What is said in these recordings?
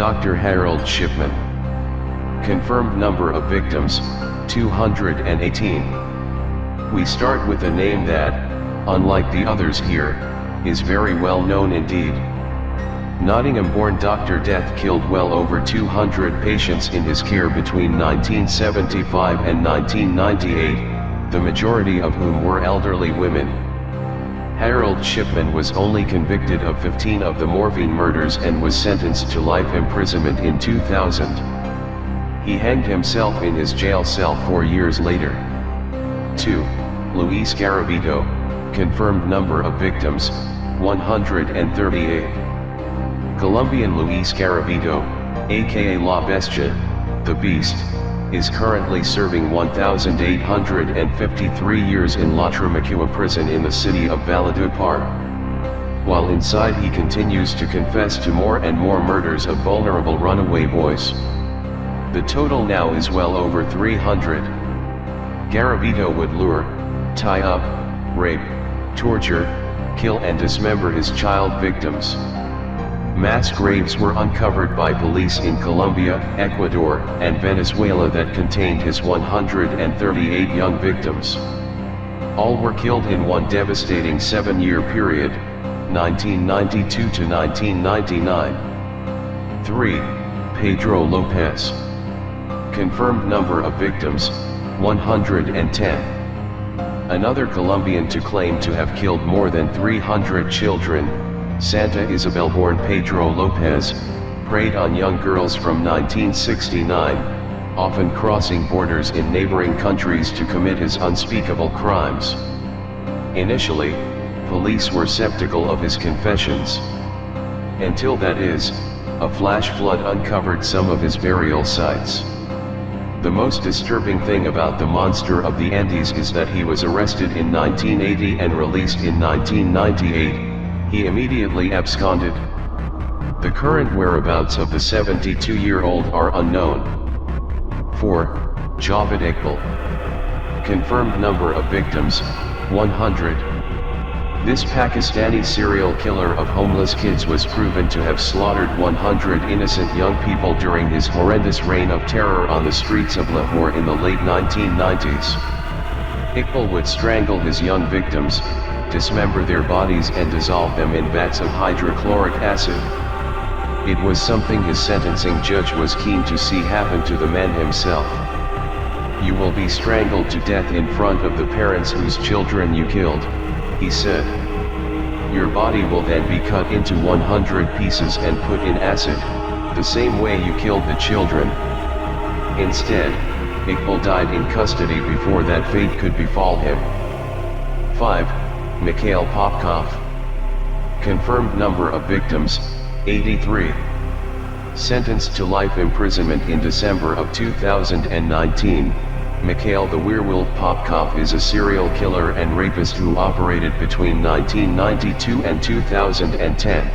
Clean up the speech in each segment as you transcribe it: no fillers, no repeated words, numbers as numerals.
Dr. Harold Shipman. Confirmed number of victims, 218. We start with a name that, unlike the others here, is very well known indeed. Nottingham-born Dr. Death killed well over 200 patients in his care between 1975 and 1998, the majority of whom were elderly women. Harold Shipman was only convicted of 15 of the morphine murders and was sentenced to life imprisonment in 2000. He hanged himself in his jail cell 4 years later. 2. Luis Garavito, confirmed number of victims, 138. Colombian Luis Garavito, aka La Bestia, the Beast, is currently serving 1,853 years in La Tramacua prison in the city of Valledupar. While inside, he continues to confess to more and more murders of vulnerable runaway boys. The total now is well over 300. Garavito would lure, tie up, rape, torture, kill and dismember his child victims. Mass graves were uncovered by police in Colombia, Ecuador, and Venezuela that contained his 138 young victims. All were killed in one devastating 7-year period, 1992 to 1999. 3. Pedro Lopez. Confirmed number of victims, 110. Another Colombian to claim to have killed more than 300 children, Santa Isabel-born Pedro Lopez, preyed on young girls from 1969, often crossing borders in neighboring countries to commit his unspeakable crimes. Initially, police were skeptical of his confessions. Until that is, a flash flood uncovered some of his burial sites. The most disturbing thing about the monster of the Andes is that he was arrested in 1980 and released in 1998. He immediately absconded. The current whereabouts of the 72-year-old are unknown. 4. Javed Iqbal. Confirmed number of victims, 100. This Pakistani serial killer of homeless kids was proven to have slaughtered 100 innocent young people during his horrendous reign of terror on the streets of Lahore in the late 1990s. Iqbal would strangle his young victims, dismember their bodies and dissolve them in vats of hydrochloric acid. It was something his sentencing judge was keen to see happen to the man himself. "You will be strangled to death in front of the parents whose children you killed," he said. "Your body will then be cut into 100 pieces and put in acid, the same way you killed the children." Instead, Iqbal died in custody before that fate could befall him. 5. Mikhail Popkov. Confirmed number of victims, 83. Sentenced to life imprisonment in December of 2019, Mikhail the Werewolf Popkov is a serial killer and rapist who operated between 1992 and 2010.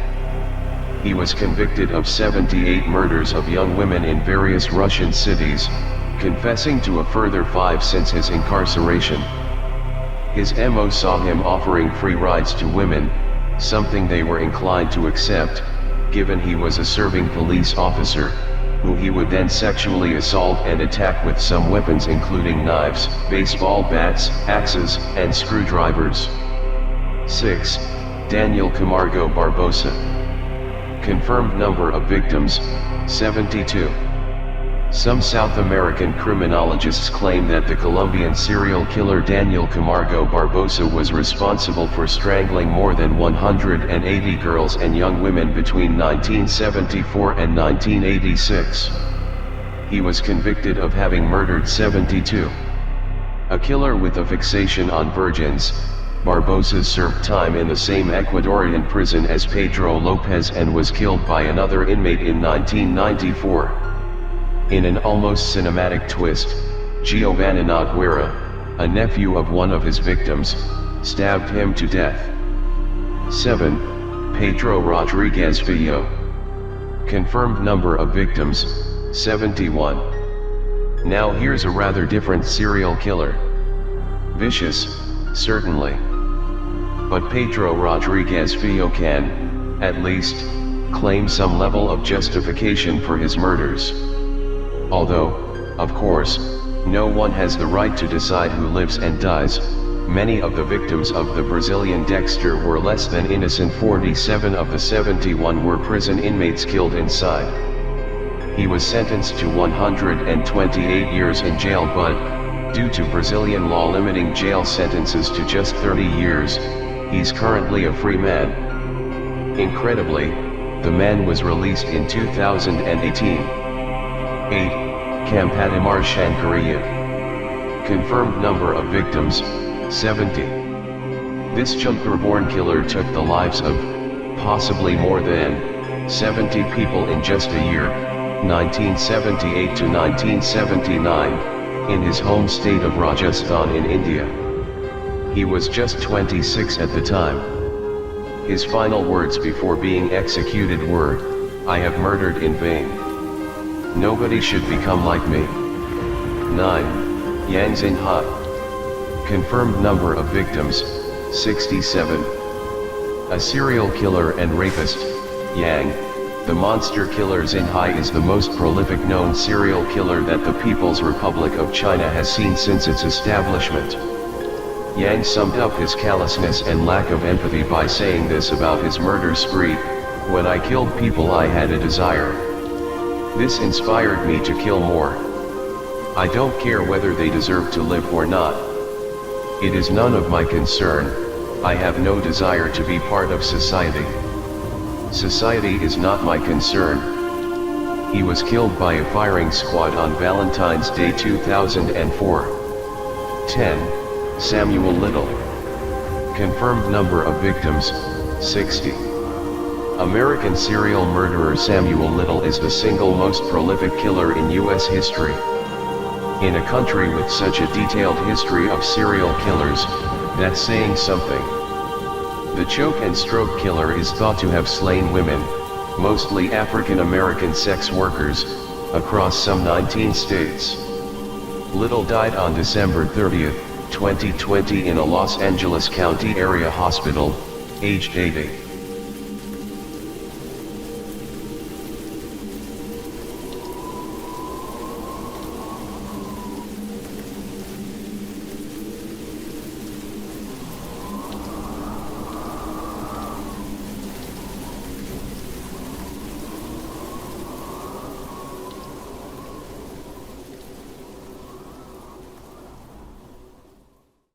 He was convicted of 78 murders of young women in various Russian cities, confessing to a further 5 since his incarceration. His MO saw him offering free rides to women, something they were inclined to accept, given he was a serving police officer, who he would then sexually assault and attack with some weapons including knives, baseball bats, axes, and screwdrivers. 6. Daniel Camargo Barbosa. Confirmed number of victims, 72. Some South American criminologists claim that the Colombian serial killer Daniel Camargo Barbosa was responsible for strangling more than 180 girls and young women between 1974 and 1986. He was convicted of having murdered 72. A killer with a fixation on virgins, Barbosa served time in the same Ecuadorian prison as Pedro Lopez and was killed by another inmate in 1994. In an almost cinematic twist, Giovanni Noguera, a nephew of one of his victims, stabbed him to death. 7. Pedro Rodriguez Fillo. Confirmed number of victims, 71. Now here's a rather different serial killer. Vicious, certainly. But Pedro Rodriguez Fillo can, at least, claim some level of justification for his murders. Although, of course, no one has the right to decide who lives and dies, many of the victims of the Brazilian Dexter were less than innocent. 47 of the 71 were prison inmates killed inside. He was sentenced to 128 years in jail, but, due to Brazilian law limiting jail sentences to just 30 years, he's currently a free man. Incredibly, the man was released in 2018. 8. Kampatimar Shankarian. Confirmed number of victims, 70. This Chumper-born killer took the lives of, possibly more than, 70 people in just a year, 1978 to 1979, in his home state of Rajasthan in India. He was just 26 at the time. His final words before being executed were, "I have murdered in vain. Nobody should become like me." 9. Yang Xinhai. Confirmed number of victims, 67. A serial killer and rapist, Yang, the monster killer Xinhai is the most prolific known serial killer that the People's Republic of China has seen since its establishment. Yang summed up his callousness and lack of empathy by saying this about his murder spree: "When I killed people, I had a desire. This inspired me to kill more. I don't care whether they deserve to live or not. It is none of my concern. I have no desire to be part of society. Society is not my concern." He was killed by a firing squad on Valentine's Day 2004. 10. Samuel Little. Confirmed number of victims, 60. American serial murderer Samuel Little is the single most prolific killer in U.S. history. In a country with such a detailed history of serial killers, that's saying something. The choke and stroke killer is thought to have slain women, mostly African American sex workers, across some 19 states. Little died on December 30, 2020 in a Los Angeles County area hospital, aged 80.